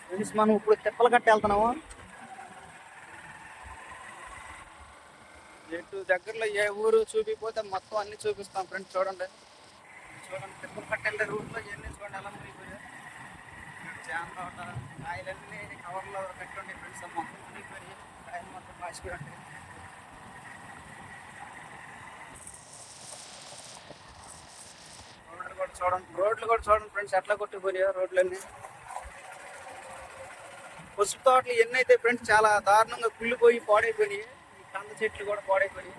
Friends మనం ఇప్పుడు తిప్పలు కట్టి వెళ్తున్నాము. ఎటు దగ్గరలో ఏ ఊరు చూపిపోతే మొత్తం అన్ని చూపిస్తాం ఫ్రెండ్స్. చూడండి తిప్పలు కట్టి వెళ్ళే రూట్లో ఇవన్నీ చూడండి ఎలా మునిగిపోయాయి. జామ తోట కాయలన్నీ కవర్లో కట్టి ఫ్రెండ్స్ మొత్తం మునిగిపోయి కాయలు మొత్తం పాసిపోయి. రోడ్లు కూడా చూడండి ఫ్రెండ్స్ ఎట్లా కొట్టిపోయాయో రోడ్లన్నీ. పసుపు తోటలు ఎన్ని అయితే ఫ్రెండ్స్ చాలా దారుణంగా కుళ్ళిపోయి పాడైపోయినాయి. ఈ కంద చెట్లు కూడా పాడైపోయినాయి.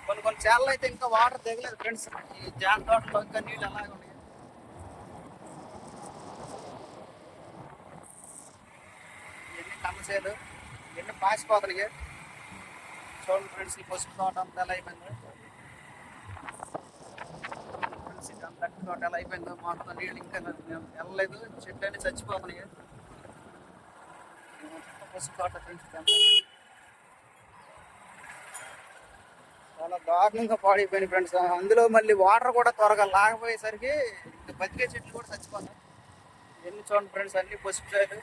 కొన్ని చేలలో అయితే ఇంకా వాటర్ దిగలేదు ఫ్రెండ్స్. ఈ జామ తోటలో ఇంకా నీళ్ళు అలాగే ఉన్నాయి. ఇవన్నీ కంద చేలు ఇవన్నీ పాసిపోతున్నాయి. చూడండి ఫ్రెండ్స్ ఈ పసుపు తోట అంతా ఎలా అయిపోయిందో. ఫ్రెండ్స్ ఈ కంద తోట ఎలా అయిపోయిందో. మొత్తం నీళ్ళు ఇంకా వెళ్ళలేదు. చెట్లు అన్నీ చచ్చిపోతున్నాయి. పసుపు తోట ఫ్రెండ్స్ చాలా దారుణంగా పాడైపోయినాయి ఫ్రెండ్స్. అందులో మళ్ళీ వాటర్ కూడా త్వరగా లాగపోయేసరికి బతికే చెట్లు కూడా చచ్చిపోతాయి. ఎన్ని చూడండి ఫ్రెండ్స్ అన్ని పసుపు చేలు.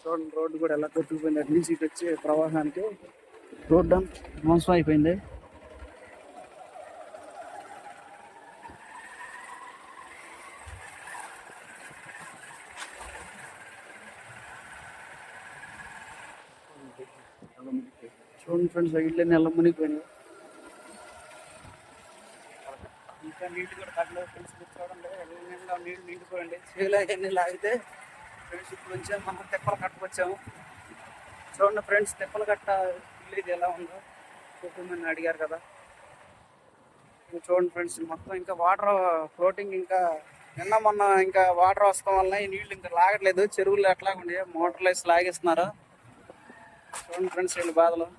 చూడండి రోడ్డు కూడా ఎలా కొట్టుకుపోయింది. అటు నుంచి ఇటు వచ్చే ప్రవాహానికి రోడ్డు మోసం అయిపోయింది. చూడండి ఫ్రెండ్స్ ఇళ్ళని ఎలా మునిగిపోయినాయి. ఇంకా నీళ్ళు కూడా తగ్గలేదు ఫ్రెండ్స్. చూడండి ఎలా నీళ్ళు నిండిపోయండి. చేలో అవన్నీ లాగితే ఫ్రెండ్స్ ఇప్పుడు వచ్చే మనం తిప్పలు కట్టుకొచ్చాము. చూడండి ఫ్రెండ్స్ తిప్పలు కట్ట ఇల్లు ఎలా ఉందో కుటుంబాన్ని అడిగారు కదా. చూడండి ఫ్రెండ్స్ మొత్తం ఇంకా వాటర్ ఫ్లోటింగ్ ఇంకా నిన్న మొన్న ఇంకా వాటర్ వస్తాం వల్ల ఈ నీళ్ళు ఇంకా లాగట్లేదు. చెరువులు ఎట్లా ఉండే మోటార్లు వేసి లాగేస్తున్నారు. చూడండి ఫ్రెండ్స్ వీళ్ళ బాధలు.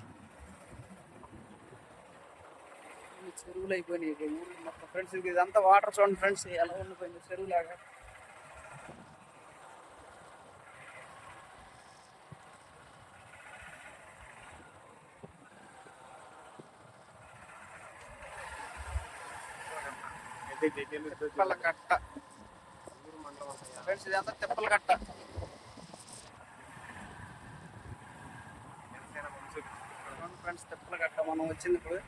చెరువులు అయిపోయినాయి ఊళ్ళు మొత్తం ఫ్రెండ్స్. ఇదంతా వాటర్ చూడండి ఫ్రెండ్స్ ఎలా ఉండిపోయింది చెరువులాగా. తిప్పల కట్ట ఫ్రెండ్స్ ఇదంతా తిప్పల కట్ట. ఫ్రెండ్స్ తిప్పల కట్ట మనం వచ్చింది ఇప్పుడు.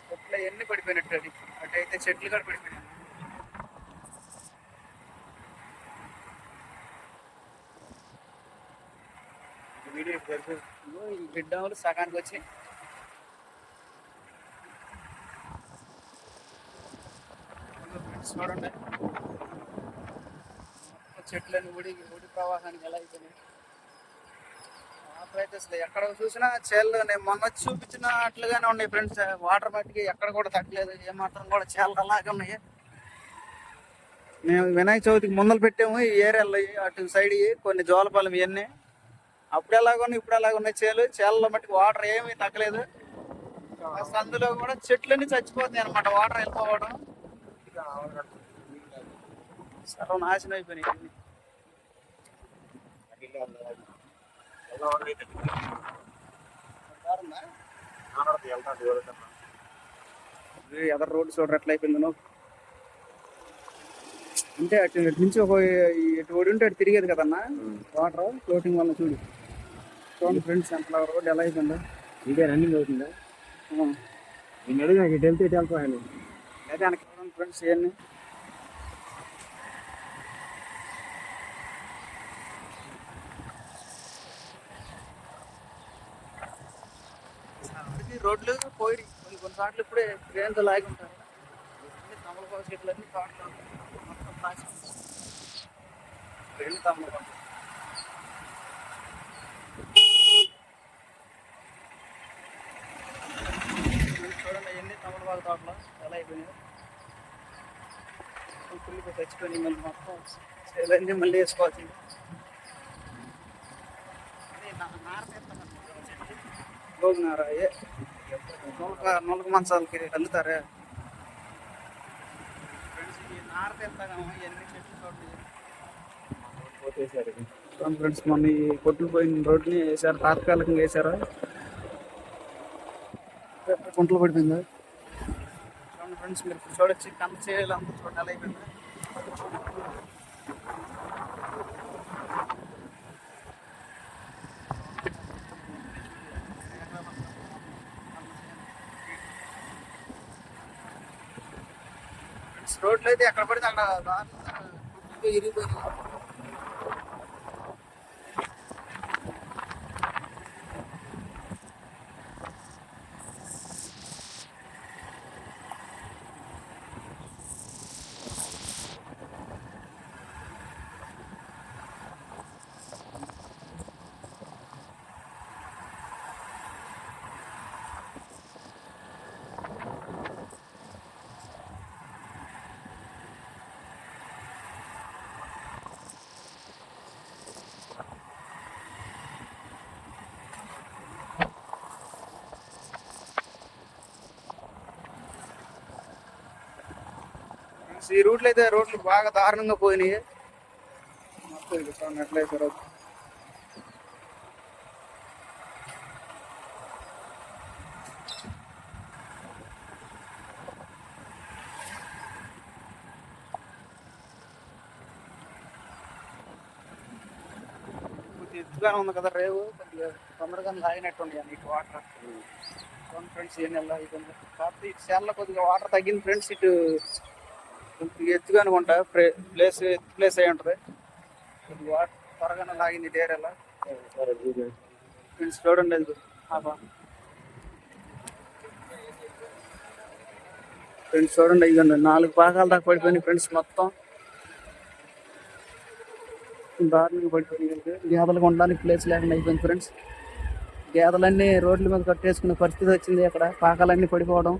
చెట్లు ఎన్ని పడిపోయినట్టు అది అటు అయితే చెట్లు కూడా పడిపోయినాయి. ఈ బిడ్డలు సగానికి వచ్చి చూడండి చెట్లని ఊడి ప్రవాహానికి ఎలా అయిపోయినాయి. వాటర్ అయితే అసలు ఎక్కడ చూసినా చేళ్ళు నేను మొన్న చూపించినట్లుగానే ఉన్నాయి ఫ్రెండ్స్. వాటర్ మట్టికి ఎక్కడ కూడా తగ్గలేదు. ఏమాత్రం కూడా చేళ్ళు అలాగే ఉన్నాయి. మేము వినాయక చవితికి ముందలు పెట్టాము ఈ ఏరియాలో అటు సైడ్ కొన్ని జోలపాలెం ఇవన్నీ. అప్పుడు ఎలాగున్నాయి ఇప్పుడు ఎలాగ ఉన్నాయి చేళ్ళలో మట్టికి వాటర్ ఏమీ తగ్గలేదు. అసలు అందులో కూడా చెట్లన్నీ చచ్చిపోతున్నాయి అనమాట వాటర్ వెళ్ళిపోవడం. సర్వ నాశనం అయిపోయినాయి. ఎదర్ రోడ్డు చూడరు ఎట్లా అయిపోయిందో. అంటే అటు నుంచి ఒక ఎటు ఓడి ఉంటే అటు తిరిగేది కదన్నా వాటర్ ఫ్లోటింగ్ వల్ల. చూడండి ఫ్రెండ్స్ అట్లా రోడ్డు ఎలా అయిపోయిందో. ఇదే రన్నింగ్ అవుతుందా? నేను అడిగి నాకు ఇటు వెళ్తే ఇటు వెళ్తాను. అదే వెనక చూడండి ఫ్రెండ్స్ ఇవన్నీ రోడ్లు పోయి కొన్ని సార్లు ఇప్పుడే ట్రైన్తో లాగి ఉంటారు. అన్ని తమలపాకు చెట్లు అన్ని తోటలు మొత్తం ప్లాస్టిక్ ట్రైన్ తమలపాకు. చూడండి అవన్నీ తమలపాకు తోటలు ఎలా అయిపోయినాయి. పుల్లికి తెచ్చుకొని మళ్ళీ మొత్తం చేలన్నీ మళ్ళీ వేసుకోవచ్చు. నార నొలక మంచాలకి అల్లుతారే ఫ్రెండ్స్. ఈ నార తెస్తాము ఎన్ని చెట్లు చూడండి ఫ్రెండ్స్. మొన్న ఈ కొట్టుకు పోయిన రోడ్ని వేసారు, తాత్కాలికంగా వేసారా, కుంటలు పడిపోయిందా చూడండి ఫ్రెండ్స్. మీరు చూడొచ్చు కంట చేయాలంతా చూడండి ఎలా అయిపోయిందా. రోడ్లు అయితే ఎక్కడ పడితే అక్కడ దారుణంగా ఇరిగిపోయినాయి. ఈ రూట్లు అయితే రోడ్లు బాగా దారుణంగా పోయినాయి. మొత్తం ఎట్లయితే రోడ్డు ఎత్తుగానే ఉంది కదా రేవు, కొద్దిగా తొందరగా లాగినట్టుండి ఇటు వాటర్. ఫ్రెండ్స్ ఏ నెల అయిపోయింది కాకపోతే ఇటు సేలలో కొద్దిగా వాటర్ తగ్గింది ఫ్రెండ్స్. ఇటు ఎత్తుగానే ఉంటా ప్లేస్ అయి ఉంటుంది. వాటర్ త్వరగానే లాగింది ఇటు ఏరియాలో. ఫ్రెండ్స్ చూడండి అది ఫ్రెండ్స్ చూడండి ఇదండి 4 భాగాల దాకా పడిపోయినాయి ఫ్రెండ్స్. మొత్తం దారుణంగా పడిపోయినాయి. గేదెలకు ఉండడానికి ప్లేస్ లేకుండా అయిపోయింది ఫ్రెండ్స్. గేదెలన్నీ రోడ్ల మీద కట్టేసుకునే పరిస్థితి వచ్చింది. అక్కడ పాకాలన్నీ పడిపోవడం.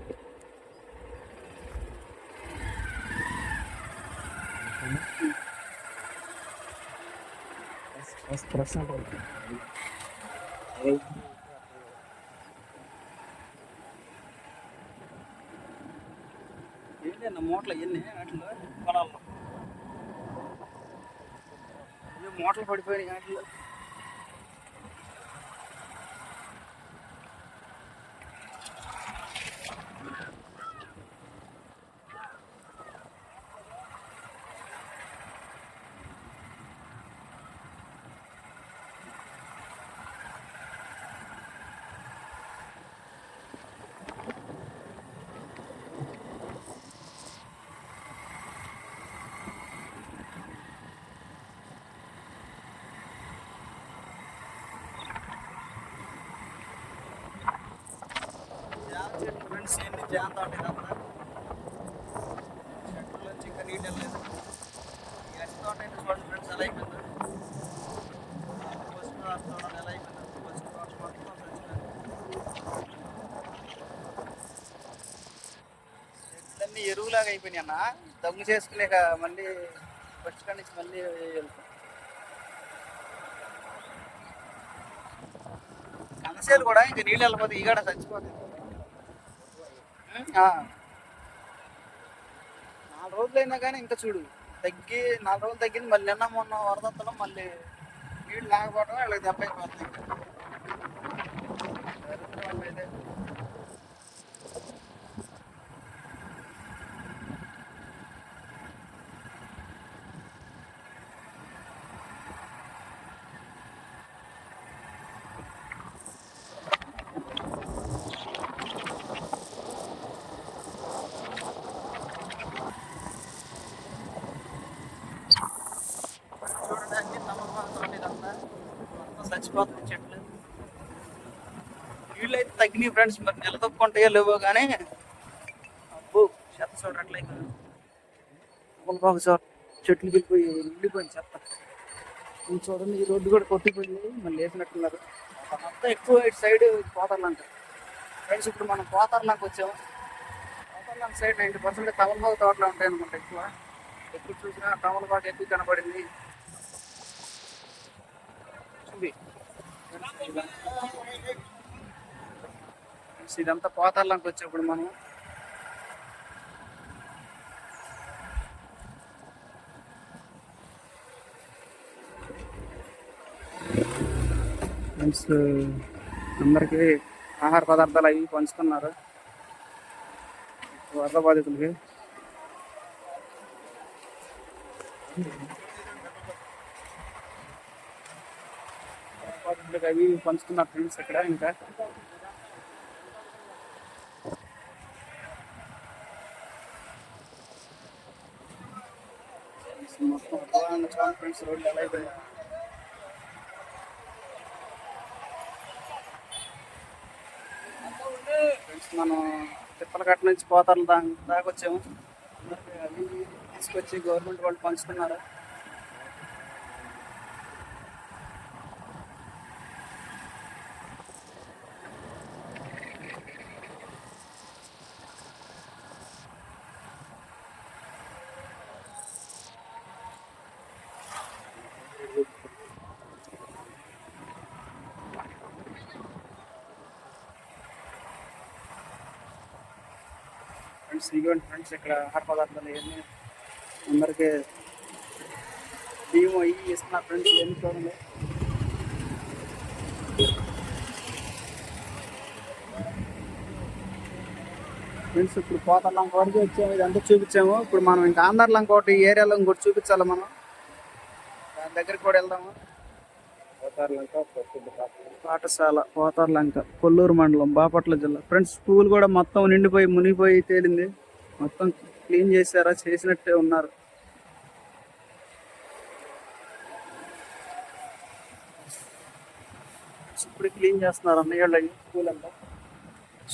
ఏంటన్నా మూటలు ఎన్ని వాటిలో పొలాల్లో మూటలు పడిపోయినాయి వాటిలో. ఫ్రెండ్స్ ఎన్ని జామ తోట ఇదంతా చెట్లలోంచి ఇంకా నీళ్ళు వెళ్ళలేదు. ఈ అరటి తోట అయితే చూడండి ఫ్రెండ్స్ ఎలా అయిపోయిందో. పసుపు చూడండి ఎలా అయిపోయిందో. పసుపు తోట మొత్తం చెట్లన్నీ ఎరువులాగా అయిపోయినాయి అన్న. దమ్ము చేసుకునేక మళ్ళీ ఫస్ట్ కాడి నుంచి మళ్ళీ వెళ్తాం. కందసేలు కూడా ఇంకా నీళ్ళు వెళ్ళిపోతే ఈ కూడా చచ్చిపోతుంది. 4 రోజులు అయినా కానీ ఇంకా చూడు 4 రోజులు తగ్గింది. మళ్ళీ నిన్న మొన్న వరదత్తలో మళ్ళీ నీళ్ళు లేకపోవడం వాళ్ళకి దెబ్బ అయిపోతుంది. చచ్చిపోతుంది చెట్లు. నీళ్ళు అయితే తగ్గినాయి ఫ్రెండ్స్, మరి నిలదొక్కుంటాయో లేవో కానీ అబ్బో చెత్త చూడట్లేదు. ఒక చోట చెట్లు వెళ్ళిపోయి నిండిపోయింది చెత్త. ఇది చూడండి, ఈ రోడ్డు కూడా కొట్టిపోయింది, మళ్ళీ వేసినట్టున్నారు. అంతా ఎక్కువ ఇటు సైడ్ పోతార్లంక ఫ్రెండ్స్. ఇప్పుడు మనం పోతార్లంక వచ్చాము. పోతార్లంక సైడ్ 90% తమలపాకు తోటలు ఉంటాయి అనుకుంటా ఎక్కువ. ఎప్పుడు చూసినా తమలపాకు ఎక్కువ కనపడింది. ఇదంతా పోతార్లంక వచ్చేప్పుడు మనం ఫ్రెండ్స్ అందరికీ ఆహార పదార్థాలు అవి పంచుతున్నారు వరద బాధితులకి. అవి పంచుతున్నారు ఫ్రెండ్స్ ఇక్కడ. ఇంకా మొత్తం ఫ్రెండ్స్ రోడ్లు ఎలా అయిపోయాయి. ఫ్రెండ్స్ మనం తిప్పలకట్ట నుంచి పోతార్లు దాకా వచ్చాము. అవి తీసుకొచ్చి గవర్నమెంట్ వాళ్ళు పంచుతున్నారు. ఫ్రెండ్స్ ఇటువంటి ఫ్రెండ్స్ ఇక్కడ ఆహార పదార్థాలు ఇవన్నీ అందరికీ బియ్యం అవి ఇస్తున్నారు ఫ్రెండ్స్. ఇవన్నీ చూడండి. ఫ్రెండ్స్ ఇప్పుడు పోతార్లంక వరకు వచ్చాము, ఇదంతా చూపించాము. ఇప్పుడు మనం ఇంకా ఆంధ్రలంక ఒకటి ఏరియాలో ఇంకోటి చూపించాలి. మనం దాని దగ్గరికి కూడా వెళ్దాము. పాఠశాల పోతార్లంక, కొల్లూరు మండలం, బాపట్ల జిల్లా. ఫ్రెండ్స్ స్కూల్ కూడా మొత్తం నిండిపోయి మునిగిపోయి తేలింది. మొత్తం క్లీన్ చేశారా, చేసినట్టే ఉన్నారు. ఇప్పుడు క్లీన్ చేస్తున్నారు అన్నయ్య స్కూల్ అంతా.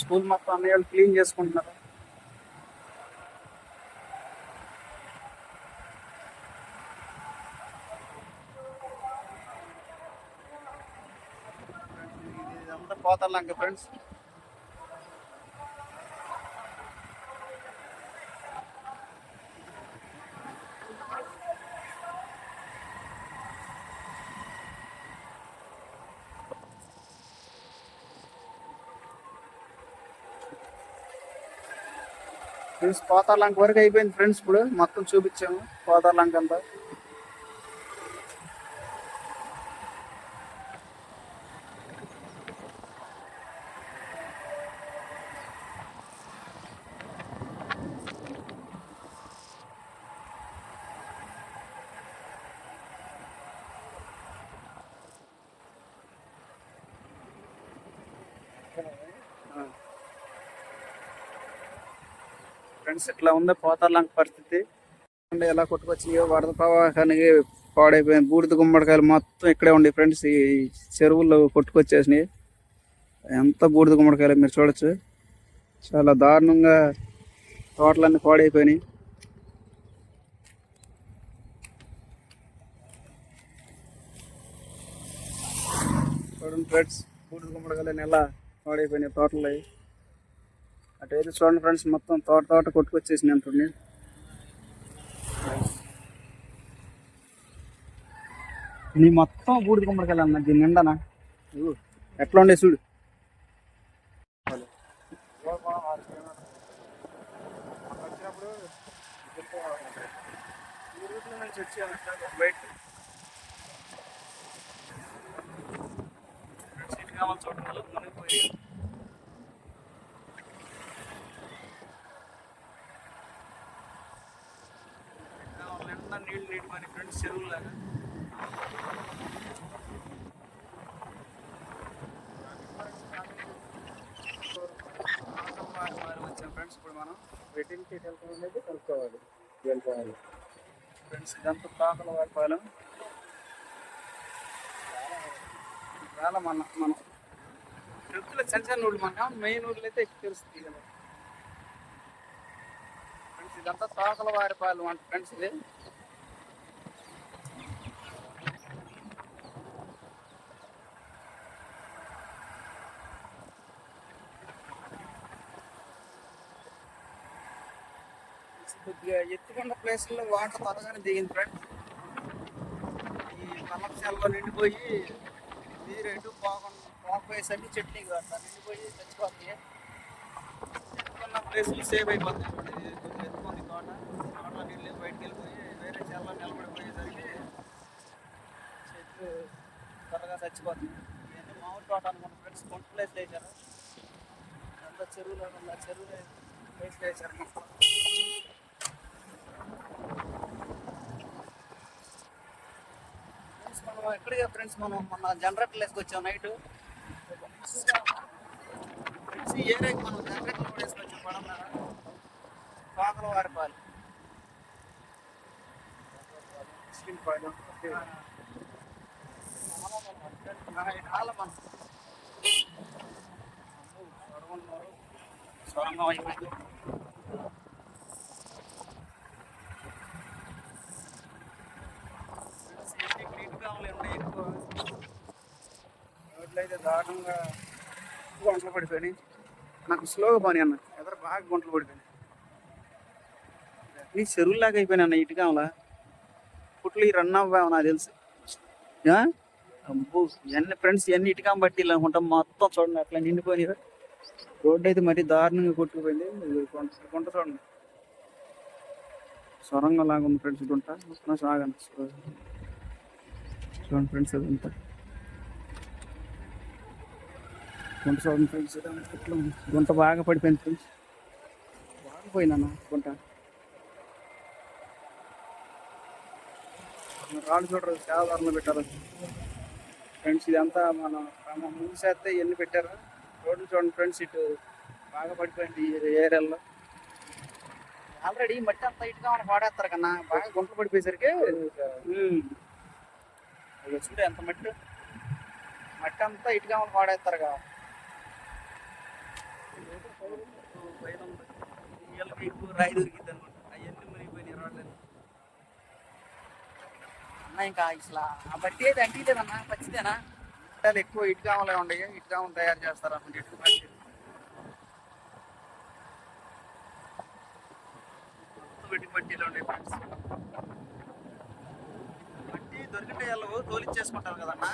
స్కూల్ మొత్తం అన్నయ్య క్లీన్ చేసుకుంటున్నారు. ఇదంతా పోతార్లంక ఫ్రెండ్స్. ఫ్రెండ్స్ పోతార్లంక వరకు అయిపోయింది ఫ్రెండ్స్. ఇప్పుడు మొత్తం చూపించాము పోతార్లంక అంతా. ఫ్రెండ్స్ ఇట్లా ఉంది పోతార్లంక పరిస్థితి. ఎలా కొట్టుకొచ్చినాయో వరద ప్రవాహానికి పాడైపోయింది. బూడిద గుమ్మడికాయలు మొత్తం ఇక్కడే ఉండే ఫ్రెండ్స్. ఈ చెరువుల్లో కొట్టుకొచ్చేసినాయి. ఎంత బూడిద గుమ్మడికాయలు మీరు చూడొచ్చు. చాలా దారుణంగా తోటలన్నీ పాడైపోయినాయి. చూడండి ఫ్రెండ్స్, బూడిద గుమ్మడికాయలు ఎలా పాడైపోయినాయి తోటలు. అటైతే చూడండి ఫ్రెండ్స్, మొత్తం తోట కొట్టుకొచ్చేసినాయి అంటుంది. నీ మొత్తం బూడిద గుమ్మడికాయలు అన్న దీని నిండానా. ఎట్లా ఉండే చూడు. బయట చూడండి మునిగిపోయి. నీళ్ళు నీటిపోయిన ఫ్రెండ్స్ చెరువులాగా. వచ్చాం ఫ్రెండ్స్. ఇప్పుడు మనం వెటింగ్కి కలుపుకోవాలి ఫ్రెండ్స్. ఇదంతా తాకల వారిపాలెం. మనం తెలుపులో చిన్న చిన్న ఊళ్ళు మనకు మెయిన్ ఊర్లు అయితే ఎక్కువ తెలుస్తుంది కదా ఫ్రెండ్స్. ఇదంతా తోకల వారిపాలెం అంట ఫ్రెండ్స్. ఇది కొద్దిగా ఎత్తుకున్న ప్లేస్లో వాటర్ త్వరగానే దిగింది ఫ్రెండ్స్. ఈ కలర్శాలలో నిండిపోయి నీరు ఎటు పోకపోయేసరికి చట్నీ కాదు నిండిపోయి చచ్చిపోతాయి. ఎత్తుకున్న ప్లేస్లు సేవ్ అయిపోతాయి. కొద్దిగా ఎత్తుకుంది తోటలో నీళ్ళు బయటకు వెళ్ళిపోయి వేరే చెల్లో నిలబడిపోయేసరికి చెట్లు త్వరగా చచ్చిపోతాయి. ఇవన్నీ మామిడి తోట అనుకున్న ఫ్రెండ్స్. కొంట ప్లేస్లు వేసారు అంతా చెరువులో ప్లేస్లు వేసారు మొత్తం. మనం ఎక్కడికి ఫ్రెండ్స్ మనం మొన్న జనరేటర్లు వేసుకొచ్చాం నైట్ ఫ్రెండ్స్. ఈ ఏరియాకి మనం జనరేటర్లు కూడా వేసుకొచ్చాం పడమరా తోకల వారిపాలెం. సొరంగం అయిపోయింది. రోడ్లు అయితే దారుణంగా గుంటలు పడిపోయినాయి. నాకు స్లోగా పోనీ అన్న ఎదురు బాగా గుంటలు పడిపోయినాయి. ఈ చెరువులాగా అయిపోయినా అన్న ఇటుకామలా పుట్లు ఈ రన్ అవ్వాము నాకు తెలుసు. అబ్బో ఇవన్నీ ఫ్రెండ్స్ ఇవన్నీ ఇటుకాం బట్టి అనుకుంటాం మొత్తం చూడండి అట్లా నిండిపోయినాయి. రోడ్డు అయితే మరీ దారుణంగా కొట్టుకుపోయింది. గుంట చూడండి సొరంగం లాగా ఉంది ఫ్రెండ్స్. గుంట సాగండి చూడండి ఫ్రెండ్స్. అదంతా గుంట చూడండి ఫ్రెండ్స్. గుంట బాగా పడిపోయింది ఫ్రెండ్స్. బాగా పోయిందన్న గుంట. రాళ్ళు చూడరు చాలా దారుణంగా పెట్టారు ఫ్రెండ్స్. ఇదంతా మనం మూసేస్తే ఎన్ని పెట్టారు. రోడ్లు చూడండి ఫ్రెండ్స్. ఇటు బాగా పడిపోయింది ఈ ఏరియాలో. ఆల్రెడీ మట్టి అంతా ఇటుగా మనం వాడేస్తారు కన్నా బాగా గుంటలు పడిపోయేసరికి చూడు ఎంత మట్టి అంతా ఇటుగా మనం వాడేస్తారు కదా. పైన ఎక్కువ రాయి దొరికింది అనమాట. అవన్నీ మునిగిపోయినాయి రోడ్లు అన్న. ఇంకా ఇట్లా ఆ బట్టి అయితే అంటిలేదన్నా పచ్చిదేనా అంటే ఎక్కువ ఇటుకామలే ఉండయి. ఇటుకామలు తయారు చేస్తారు అన్నమాట. ఇటుక మట్టి పెట్టి మట్టిలో ఉండే ఫ్రెండ్స్. మట్టి దొరికితే వాళ్ళు తోలిచ్చేసుకుంటారు కదన్నా.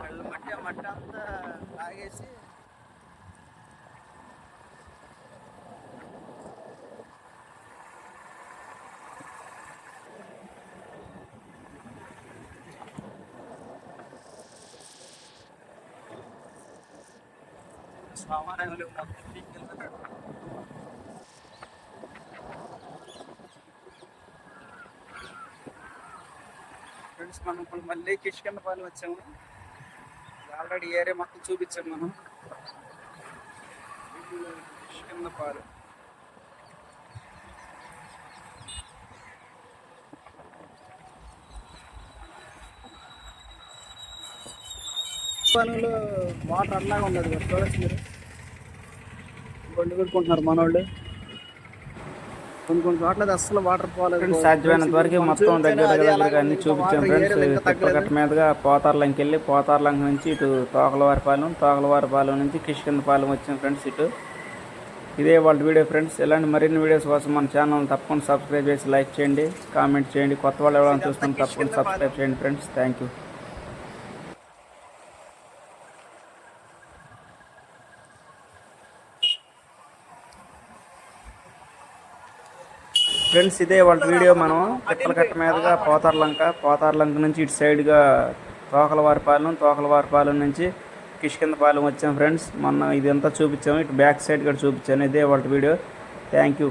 వాళ్ళు మట్టి ఆ మట్టి అంతా లాగేసి సామాన్యంలో ఫ్రెండ్స్. మనం ఇప్పుడు మళ్ళీ కిష్కిందపాలెం వచ్చాము. ఆల్రెడీ ఏరియా మొత్తం చూపించాము మనం. కిష్కిందపాలెం పాలెంలో వాటర్ అట్లాగా ఉండదు కదా చూడచ్చు మీరు. గొడ్డు కొట్టుకుంటున్నారు మనోళ్ళు. కొన్ని చోట్ల అస్సలు వాటర్ పోలేదు. సాధ్యమైనంత వరకు మొత్తం దగ్గరగా అన్ని చూపించాం ఫ్రెండ్స్. తిప్పకట్ట మీదుగా పోతార్లంకి వెళ్ళి పోతార్లంక నుంచి ఇటు తోకలవారిపాలెం నుంచి కిష్కిందపాలెం వచ్చాం ఫ్రెండ్స్. ఇదే వాళ్ళ వీడియో ఫ్రెండ్స్. ఇలాంటి మరిన్ని వీడియోస్ కోసం మన ఛానల్ తప్పకుండా సబ్స్క్రైబ్ చేసి లైక్ చేయండి, కామెంట్ చేయండి. కొత్త వాళ్ళు ఎవరైనా చూస్తుంటే తప్పకుండా సబ్స్క్రైబ్ చేయండి ఫ్రెండ్స్. Thank you friends. ఇదే వాళ్ళ వీడియో. మనం తిప్పలకట్ట మీదుగా పోతార్లంక నుంచి ఇటు సైడ్గా తోకలవారిపాలెం నుంచి కిష్కిందపాలెం వచ్చాం ఫ్రెండ్స్. మొన్న ఇదంతా చూపించాము. ఇటు బ్యాక్ సైడ్ కూడా చూపించాను. ఇదే వాళ్ళ వీడియో. Thank you.